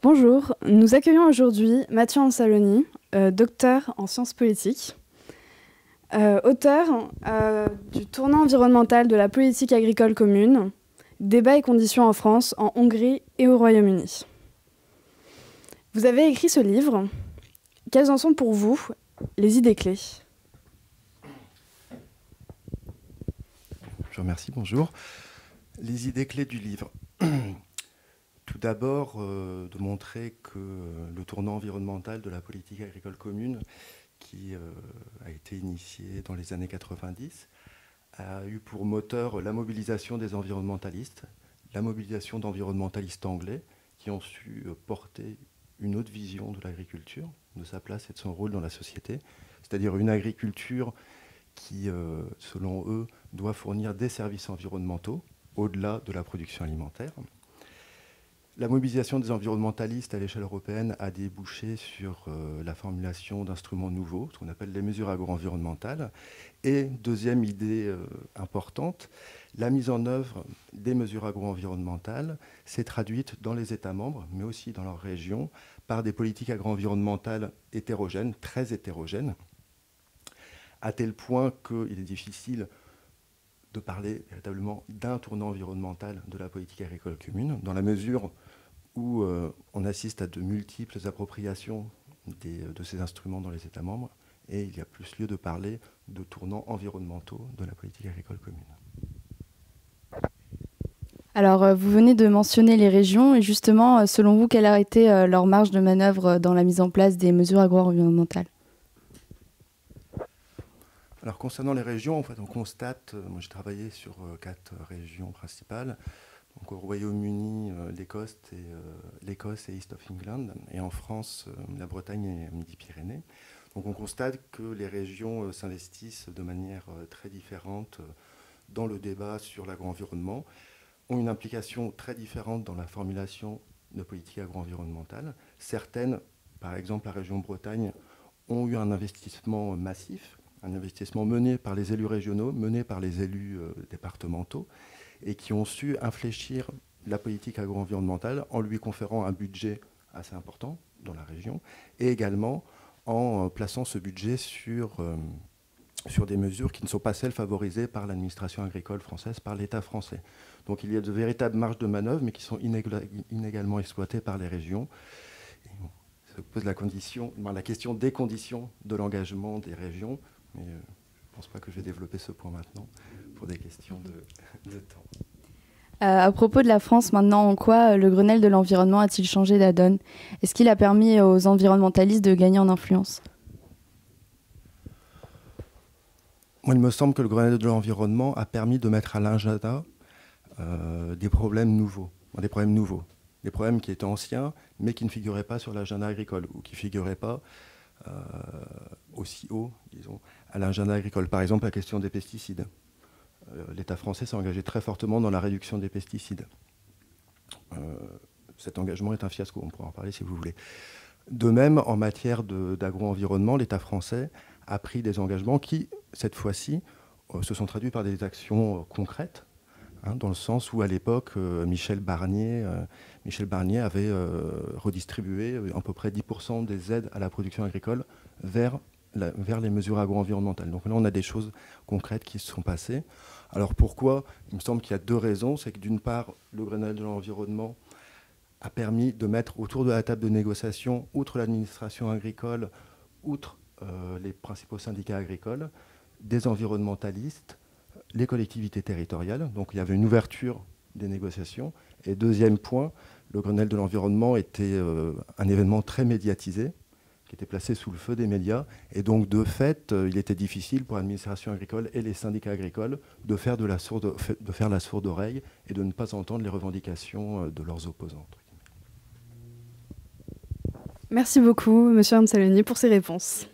Bonjour, nous accueillons aujourd'hui Mathieu Ansaloni, docteur en sciences politiques, auteur du tournant environnemental de la politique agricole commune, débats et conditions en France, en Hongrie et au Royaume-Uni. Vous avez écrit ce livre. Quelles en sont pour vous les idées clés ? Je vous remercie, bonjour. Les idées clés du livre. Tout d'abord, de montrer que le tournant environnemental de la politique agricole commune, qui a été initié dans les années 90, a eu pour moteur la mobilisation des environnementalistes, la mobilisation d'environnementalistes anglais qui ont su porter une autre vision de l'agriculture, de sa place et de son rôle dans la société, c'est-à-dire une agriculture qui, selon eux, doit fournir des services environnementaux au-delà de la production alimentaire. La mobilisation des environnementalistes à l'échelle européenne a débouché sur la formulation d'instruments nouveaux, ce qu'on appelle les mesures agro-environnementales. Et deuxième idée importante, la mise en œuvre des mesures agro-environnementales s'est traduite dans les États membres, mais aussi dans leurs régions, par des politiques agro-environnementales hétérogènes, très hétérogènes, à tel point qu'il est difficile de parler véritablement d'un tournant environnemental de la politique agricole commune, dans la mesure où on assiste à de multiples appropriations de ces instruments dans les États membres, et il y a plus lieu de parler de tournants environnementaux de la politique agricole commune. Alors, vous venez de mentionner les régions, et justement, selon vous, quelle a été leur marge de manœuvre dans la mise en place des mesures agro-environnementales ? Alors, concernant les régions, en fait, on constate, moi j'ai travaillé sur 4 régions principales, donc au Royaume-Uni, l'Écosse et East of England, et en France, la Bretagne et Midi-Pyrénées. Donc on constate que les régions s'investissent de manière très différente dans le débat sur l'agro-environnement, ont une implication très différente dans la formulation de politique agro-environnementale. Certaines, par exemple la région Bretagne, ont eu un investissement massif, un investissement mené par les élus régionaux, mené par les élus départementaux, et qui ont su infléchir la politique agro-environnementale en lui conférant un budget assez important dans la région, et également en plaçant ce budget sur des mesures qui ne sont pas celles favorisées par l'administration agricole française, par l'État français. Donc il y a de véritables marges de manœuvre, mais qui sont inégalement exploitées par les régions. Et bon, ça pose la question des conditions de l'engagement des régions, mais je ne pense pas que je vais développer ce point maintenant pour des questions de temps. À propos de la France, maintenant, en quoi le Grenelle de l'environnement a-t-il changé la donne ? Est-ce qu'il a permis aux environnementalistes de gagner en influence ? Moi, il me semble que le Grenelle de l'environnement a permis de mettre à l'agenda des problèmes nouveaux, des problèmes qui étaient anciens, mais qui ne figuraient pas sur l'agenda agricole, ou qui ne figuraient pas aussi haut, disons, à l'agenda agricole. Par exemple, la question des pesticides. L'État français s'est engagé très fortement dans la réduction des pesticides. Cet engagement est un fiasco, on pourra en parler si vous voulez. De même, en matière d'agro-environnement, l'État français a pris des engagements qui, cette fois-ci, se sont traduits par des actions concrètes, dans le sens où, à l'époque, Michel Barnier avait redistribué à peu près 10% des aides à la production agricole vers les mesures agro-environnementales. Donc là, on a des choses concrètes qui se sont passées. Alors pourquoi ? Il me semble qu'il y a 2 raisons. C'est que d'une part, le Grenelle de l'environnement a permis de mettre autour de la table de négociation, outre l'administration agricole, outre les principaux syndicats agricoles, des environnementalistes, les collectivités territoriales. Donc il y avait une ouverture des négociations. Et deuxième point, le Grenelle de l'environnement était un événement très médiatisé, qui était placé sous le feu des médias. Et donc, de fait, il était difficile pour l'administration agricole et les syndicats agricoles de faire la sourde oreille et de ne pas entendre les revendications de leurs opposants. Merci beaucoup, Monsieur Ansaloni, pour ces réponses.